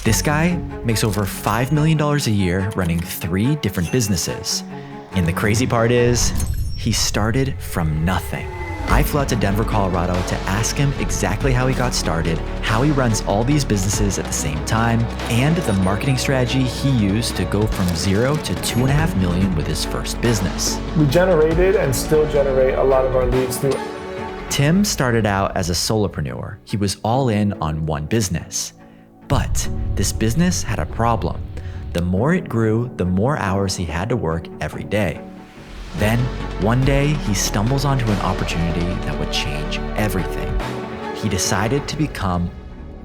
This guy makes over $5 million a year running 3 different businesses. And the crazy part is, he started from nothing. I flew out to Denver, Colorado to ask him exactly how he got started, how he runs all these businesses at the same time, and the marketing strategy he used to go from 0 to $2.5 million with his first business. We generated and still generate a lot of our leads through. Tim started out as a solopreneur. He was all in on one business. But this business had a problem. The more it grew, the more hours he had to work every day. Then, one day, he stumbles onto an opportunity that would change everything. He decided to become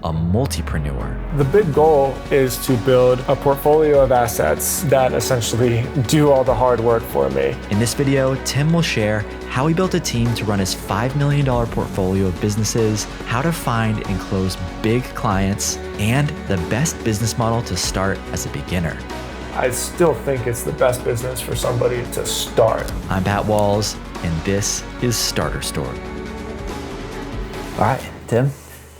a multipreneur. The big goal is to build a portfolio of assets that essentially do all the hard work for me. In this video, Tim will share how he built a team to run his $5 million portfolio of businesses, how to find and close big clients, and the best business model to start as a beginner. I still think it's the best business for somebody to start. I'm Pat Walls, and this is Starter Story. All right, Tim.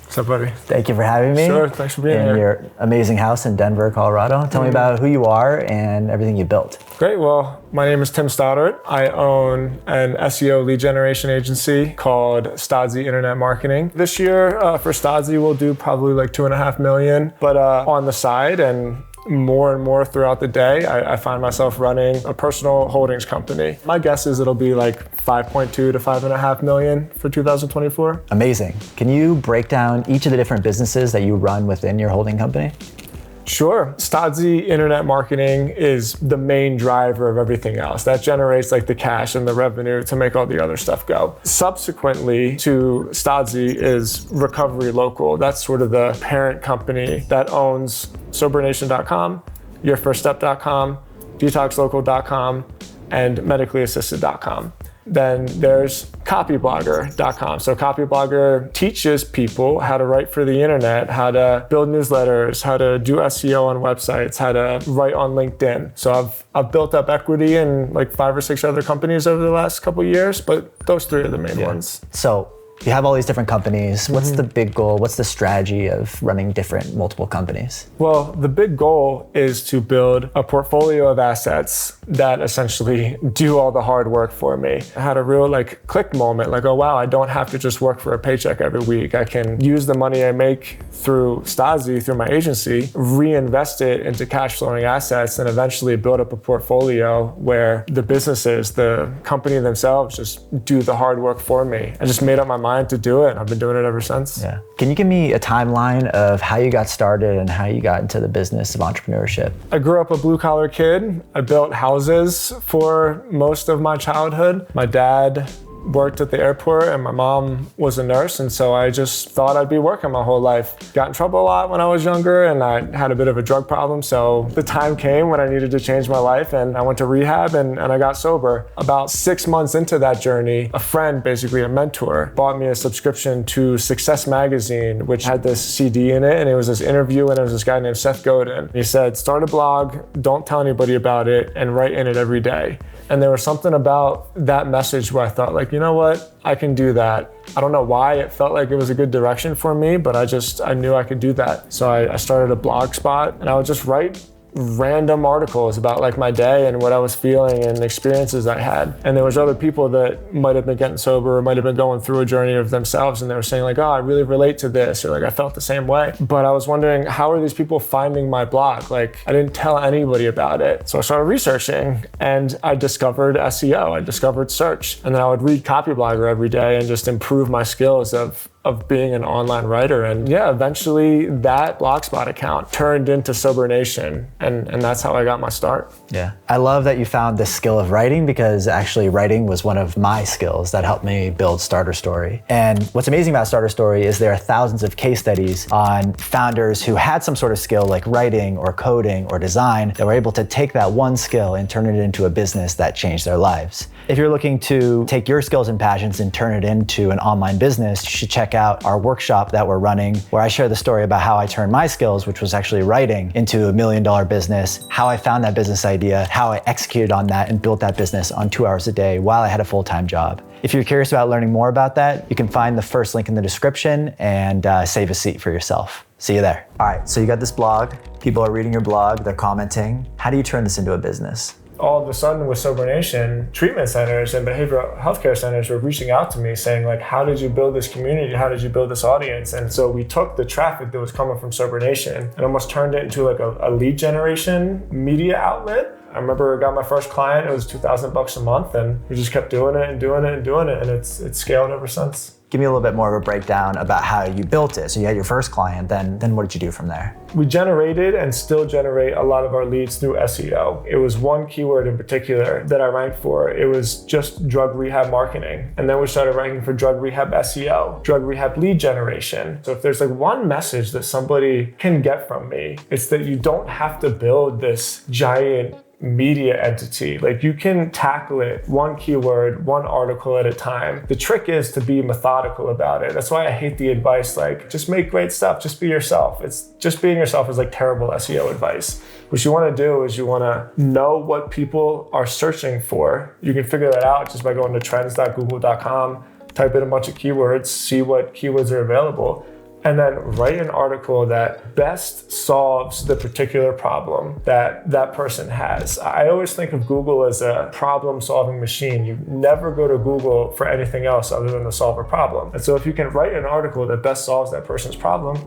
What's up, buddy? Thank you for having me. Sure, thanks for being here. In your amazing house in Denver, Colorado. Tell me about who you are and everything you built. Great, well, my name is Tim Stoddart. I own an SEO lead generation agency called Stodzy Internet Marketing. This year for Stodzy, we'll do probably like $2.5 million, but on the side and more throughout the day, I find myself running a personal holdings company. My guess is it'll be like 5.2 to 5.5 million for 2024. Amazing. Can you break down each of the different businesses that you run within your holding company? Sure. Stodzy Internet Marketing is the main driver of everything else. That generates like the cash and the revenue to make all the other stuff go. Subsequently to Stodzy is Recovery Local. That's sort of the parent company that owns SoberNation.com, YourFirstStep.com, DetoxLocal.com, and MedicallyAssisted.com. Then there's copyblogger.com. So Copyblogger teaches people how to write for the internet, how to build newsletters, how to do SEO on websites, how to write on LinkedIn. So I've built up equity in like 5 or 6 other companies over the last couple of years, but those 3 are the main ones. So you have all these different companies. What's the big goal? What's the strategy of running multiple companies? Well, the big goal is to build a portfolio of assets that essentially do all the hard work for me. I had a real like click moment, like, oh wow, I don't have to just work for a paycheck every week. I can use the money I make through Stodzy, through my agency, reinvest it into cash flowing assets, and eventually build up a portfolio where the businesses, the company themselves just do the hard work for me. I just made up my mind to do it. I've been doing it ever since. Yeah. Can you give me a timeline of how you got started and how you got into the business of entrepreneurship? I grew up a blue collar kid. I built houses for most of my childhood. My dad worked at the airport and my mom was a nurse, and so I just thought I'd be working my whole life. Got in trouble a lot when I was younger and I had a bit of a drug problem, so the time came when I needed to change my life and I went to rehab and I got sober. About 6 months into that journey, a friend, basically a mentor, bought me a subscription to Success Magazine, which had this CD in it, and it was this interview and it was this guy named Seth Godin. He said, start a blog, don't tell anybody about it, and write in it every day. And there was something about that message where I thought, like, you know what, I can do that. I don't know why it felt like it was a good direction for me, but I knew I could do that. So I started a blog spot and I would just write random articles about like my day and what I was feeling and experiences I had. And there was other people that might have been getting sober or might have been going through a journey of themselves, and they were saying like, oh, I really relate to this, or like I felt the same way. But I was wondering, how are these people finding my blog? Like I didn't tell anybody about it. So I started researching and I discovered SEO, I discovered search, and then I would read Copyblogger every day and just improve my skills of being an online writer. And yeah, eventually that Blogspot account turned into Sober Nation, and that's how I got my start. Yeah. I love that you found the skill of writing, because actually writing was one of my skills that helped me build Starter Story. And what's amazing about Starter Story is there are thousands of case studies on founders who had some sort of skill like writing or coding or design that were able to take that one skill and turn it into a business that changed their lives. If you're looking to take your skills and passions and turn it into an online business, you should check out our workshop that we're running, where I share the story about how I turned my skills, which was actually writing, into $1 million business, how I found that business idea, how I executed on that and built that business on 2 hours a day while I had a full-time job. If you're curious about learning more about that, you can find the first link in the description and save a seat for yourself. See you there. All right, so you got this blog. People are reading your blog, they're commenting. How do you turn this into a business? All of a sudden with Sober Nation, treatment centers and behavioral healthcare centers were reaching out to me saying like, how did you build this community? How did you build this audience? And so we took the traffic that was coming from Sober Nation and almost turned it into like a lead generation media outlet. I remember I got my first client, it was $2,000 a month, and we just kept doing it and doing it and doing it, and it's scaled ever since. Give me a little bit more of a breakdown about how you built it. So you had your first client, then what did you do from there? We generated and still generate a lot of our leads through SEO. It was one keyword in particular that I ranked for. It was just drug rehab marketing. And then we started ranking for drug rehab SEO, drug rehab lead generation. So if there's like one message that somebody can get from me, it's that you don't have to build this giant media entity. Like you can tackle it one keyword, one article at a time. The trick is to be methodical about it. That's why I hate the advice like, just make great stuff, just be yourself. It's just being yourself is like terrible SEO advice. What you want to do is you want to know what people are searching for. You can figure that out just by going to trends.google.com, type in a bunch of keywords, see what keywords are available, and then write an article that best solves the particular problem that that person has. I always think of Google as a problem-solving machine. You never go to Google for anything else other than to solve a problem. And so if you can write an article that best solves that person's problem,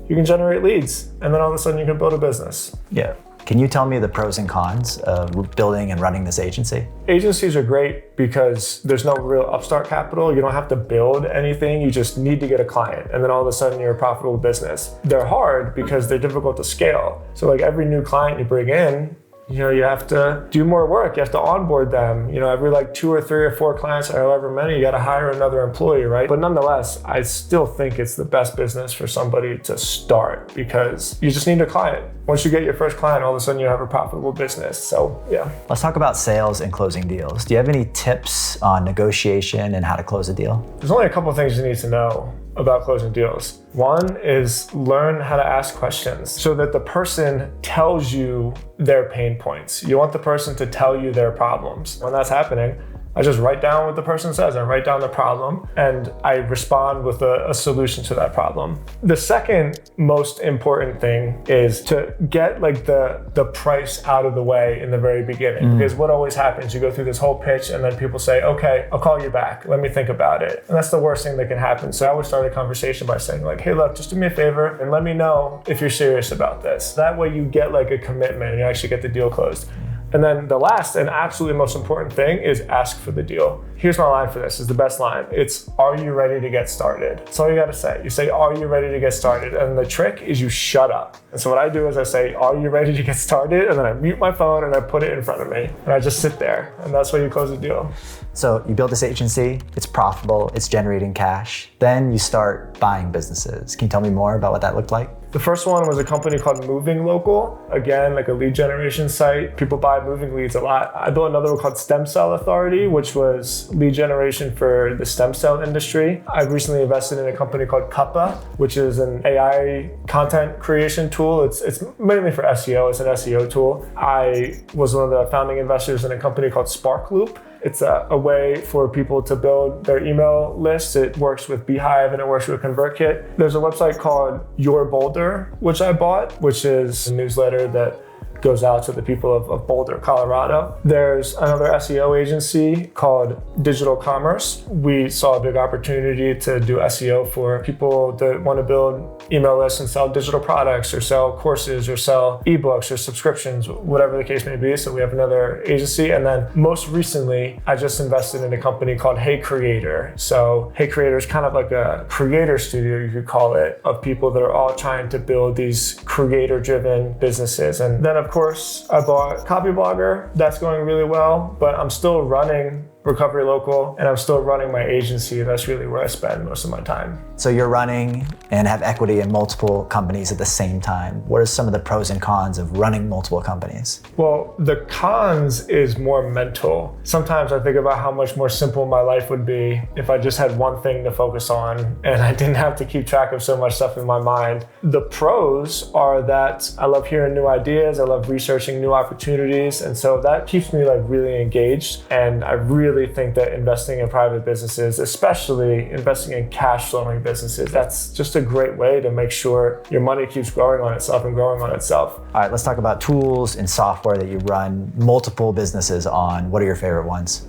you can generate leads, and then all of a sudden you can build a business. Yeah. Can you tell me the pros and cons of building and running this agency? Agencies are great because there's no real upstart capital. You don't have to build anything. You just need to get a client. And then all of a sudden you're a profitable business. They're hard because they're difficult to scale. So like every new client you bring in, you know, you have to do more work. You have to onboard them. You know, every like 2 or 3 or 4 clients or however many, you got to hire another employee, right? But nonetheless, I still think it's the best business for somebody to start because you just need a client. Once you get your first client, all of a sudden you have a profitable business. So yeah. Let's talk about sales and closing deals. Do you have any tips on negotiation and how to close a deal? There's only a couple of things you need to know about closing deals. One is learn how to ask questions so that the person tells you their pain points. You want the person to tell you their problems. When that's happening, I just write down what the person says. I write down the problem and I respond with a solution to that problem. The second most important thing is to get like the price out of the way in the very beginning. Because what always happens, you go through this whole pitch and then people say, okay, I'll call you back. Let me think about it. And that's the worst thing that can happen. So I always start a conversation by saying like, hey, look, just do me a favor and let me know if you're serious about this. That way you get like a commitment and you actually get the deal closed. And then the last and absolutely most important thing is ask for the deal. Here's my line for this, is the best line. It's, are you ready to get started? That's all you gotta say. You say, are you ready to get started? And the trick is you shut up. And so what I do is I say, are you ready to get started? And then I mute my phone and I put it in front of me. And I just sit there. And that's why you close the deal. So you build this agency, it's profitable, it's generating cash. Then you start buying businesses. Can you tell me more about what that looked like? The first one was a company called Moving Local. Again, like a lead generation site. People buy moving leads a lot. I built another one called Stem Cell Authority, which was lead generation for the stem cell industry. I've recently invested in a company called Cuppa, which is an AI content creation tool. It's mainly for SEO. It's an SEO tool. I was one of the founding investors in a company called Sparkloop. It's a way for people to build their email lists. It works with Beehive and it works with ConvertKit. There's a website called Your Boulder, which I bought, which is a newsletter that goes out to the people of Boulder, Colorado. There's another SEO agency called Digital Commerce. We saw a big opportunity to do SEO for people that want to build email lists and sell digital products or sell courses or sell ebooks or subscriptions, whatever the case may be. So we have another agency. And then most recently, I just invested in a company called Hey Creator. So Hey Creator is kind of like a creator studio, you could call it, of people that are all trying to build these creator-driven businesses. And then of course, I bought Copyblogger. That's going really well, but I'm still running Recovery Local and I'm still running my agency. That's really where I spend most of my time. So you're running and have equity in multiple companies at the same time. What are some of the pros and cons of running multiple companies? Well, the cons is more mental. Sometimes I think about how much more simple my life would be if I just had one thing to focus on and I didn't have to keep track of so much stuff in my mind. The pros are that I love hearing new ideas. I love researching new opportunities. And so that keeps me like really engaged and I really really think that investing in private businesses, especially investing in cash flowing businesses, that's just a great way to make sure your money keeps growing on itself and growing on itself. All right, let's talk about tools and software that you run multiple businesses on. What are your favorite ones?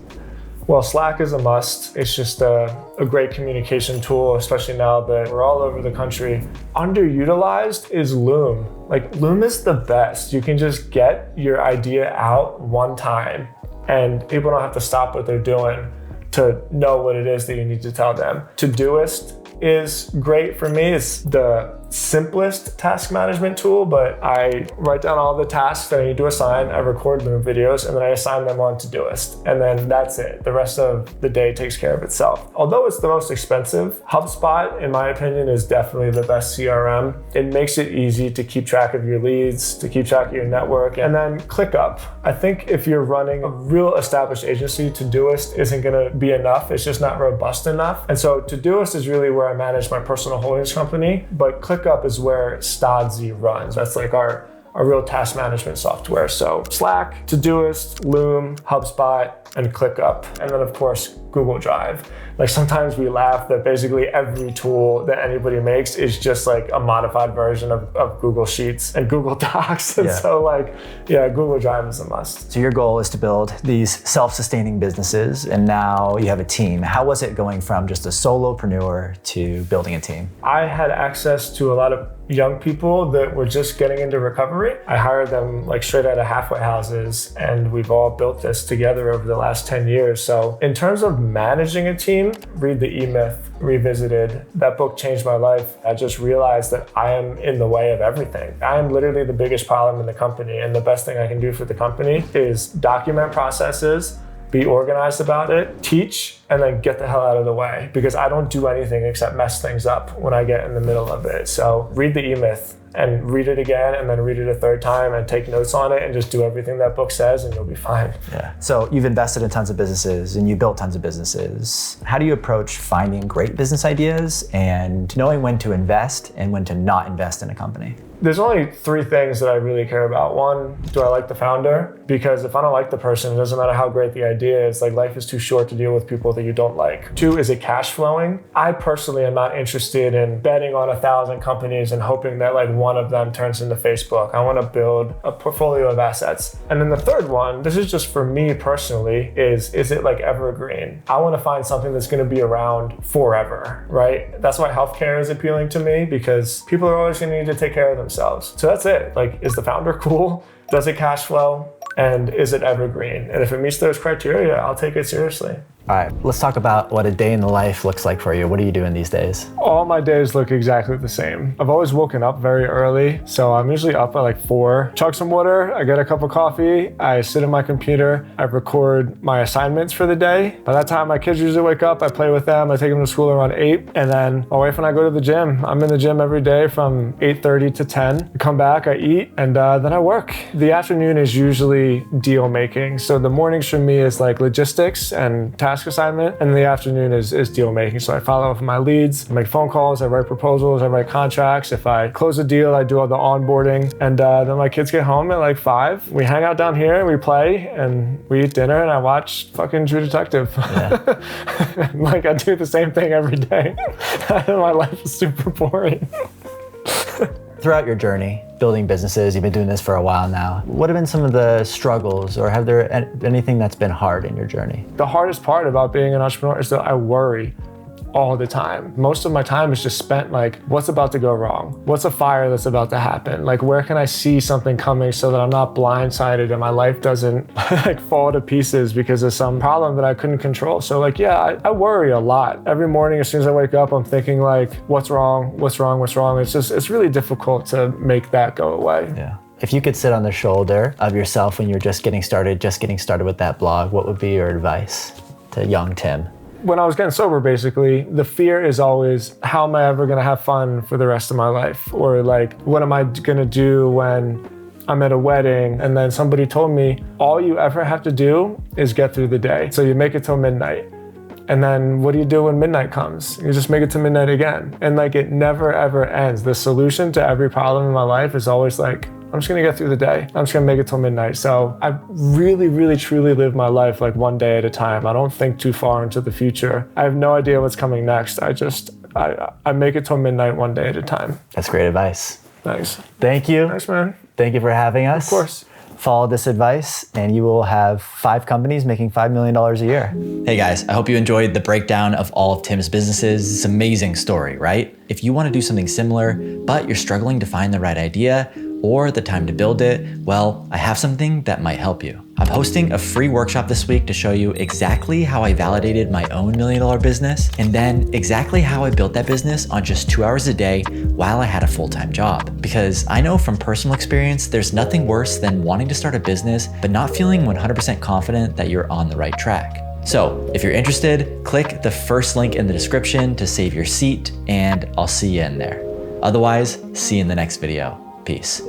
Well, Slack is a must. It's just a great communication tool, especially now that we're all over the country. Underutilized is Loom. Like, Loom is the best. You can just get your idea out one time and people don't have to stop what they're doing to know what it is that you need to tell them. Todoist is great for me. It's the simplest task management tool, but I write down all the tasks that I need to assign. I record Loom videos and then I assign them on Todoist. And then that's it. The rest of the day takes care of itself. Although it's the most expensive, HubSpot, in my opinion, is definitely the best CRM. It makes it easy to keep track of your leads, to keep track of your network. And then ClickUp. I think if you're running a real established agency, Todoist isn't gonna be enough. It's just not robust enough. And so Todoist is really where I manage my personal holdings company, but ClickUp is where Stodzy runs. That's like our real task management software. So Slack, Todoist, Loom, HubSpot, and ClickUp. And then of course, Google Drive. Like sometimes we laugh that basically every tool that anybody makes is just like a modified version of Google Sheets and Google Docs. And so like, yeah, Google Drive is a must. So your goal is to build these self-sustaining businesses, and now you have a team. How was it going from just a solopreneur to building a team? I had access to a lot of young people that were just getting into recovery. I hired them like straight out of halfway houses, and we've all built this together over the last 10 years. So in terms of managing a team, read the E-Myth Revisited. That book changed my life. I just realized that I am in the way of everything. I am literally the biggest problem in the company, and the best thing I can do for the company is document processes, be organized about it, teach, and then get the hell out of the way, because I don't do anything except mess things up when I get in the middle of it. So read the E-Myth and read it again, and then read it a third time and take notes on it and just do everything that book says and you'll be fine. Yeah. So you've invested in tons of businesses and you built tons of businesses. How do you approach finding great business ideas and knowing when to invest and when to not invest in a company? There's only three things that I really care about. One, do I like the founder? Because if I don't like the person, it doesn't matter how great the idea is. Like, life is too short to deal with people that you don't like. Two, is it cash flowing? I personally am not interested in betting on 1,000 companies and hoping that like one of them turns into Facebook. I want to build a portfolio of assets. And then the third one, this is just for me personally, is it like evergreen? I want to find something that's going to be around forever, right? That's why healthcare is appealing to me, because people are always going to need to take care of themselves. So that's it. Like, is the founder cool? Does it cash flow? And is it evergreen? And if it meets those criteria, I'll take it seriously. All right, let's talk about what a day in the life looks like for you. What are you doing these days? All my days look exactly the same. I've always woken up very early, so I'm usually up at like 4. Chug some water, I get a cup of coffee, I sit at my computer, I record my assignments for the day. By that time, my kids usually wake up, I play with them, I take them to school around 8, and then my wife and I go to the gym. I'm in the gym every day from 8:30 to 10. I come back, I eat, and then I work. The afternoon is usually deal making. So the mornings for me is like logistics and task assignment, and the afternoon is deal making. So I follow up with my leads, I make phone calls, I write proposals, I write contracts. If I close a deal, I do all the onboarding, and then my kids get home at like 5. We hang out down here and we play and we eat dinner and I watch fucking True Detective. Yeah. Like, I do the same thing every day. My life is super boring. Throughout your journey, building businesses, you've been doing this for a while now. What have been some of the struggles, or have there anything that's been hard in your journey? The hardest part about being an entrepreneur is that I worry all the time. Most of my time is just spent like, what's about to go wrong? What's a fire that's about to happen? Like, where can I see something coming so that I'm not blindsided and my life doesn't like fall to pieces because of some problem that I couldn't control? So like, yeah, I worry a lot. Every morning, as soon as I wake up, I'm thinking like, what's wrong? What's wrong? What's wrong? It's really difficult to make that go away. Yeah. If you could sit on the shoulder of yourself when you're just getting started with that blog, what would be your advice to young Tim? When I was getting sober, basically, the fear is always, how am I ever gonna have fun for the rest of my life? Or like, what am I gonna do when I'm at a wedding? And then somebody told me, all you ever have to do is get through the day. So you make it till midnight. And then what do you do when midnight comes? You just make it to midnight again. And like, it never ever ends. The solution to every problem in my life is always like, I'm just gonna get through the day. I'm just gonna make it till midnight. So I really, really, truly live my life like one day at a time. I don't think too far into the future. I have no idea what's coming next. I make it till midnight one day at a time. That's great advice. Thanks. Thank you. Thanks, man. Thank you for having us. Of course. Follow this advice and you will have 5 companies making $5 million a year. Hey guys, I hope you enjoyed the breakdown of all of Tim's businesses. It's an amazing story, right? If you want to do something similar, but you're struggling to find the right idea or the time to build it, well, I have something that might help you. I'm hosting a free workshop this week to show you exactly how I validated my own $1 million business, and then exactly how I built that business on just 2 hours a day while I had a full-time job. Because I know from personal experience, there's nothing worse than wanting to start a business, but not feeling 100% confident that you're on the right track. So if you're interested, click the first link in the description to save your seat, and I'll see you in there. Otherwise, see you in the next video. Peace.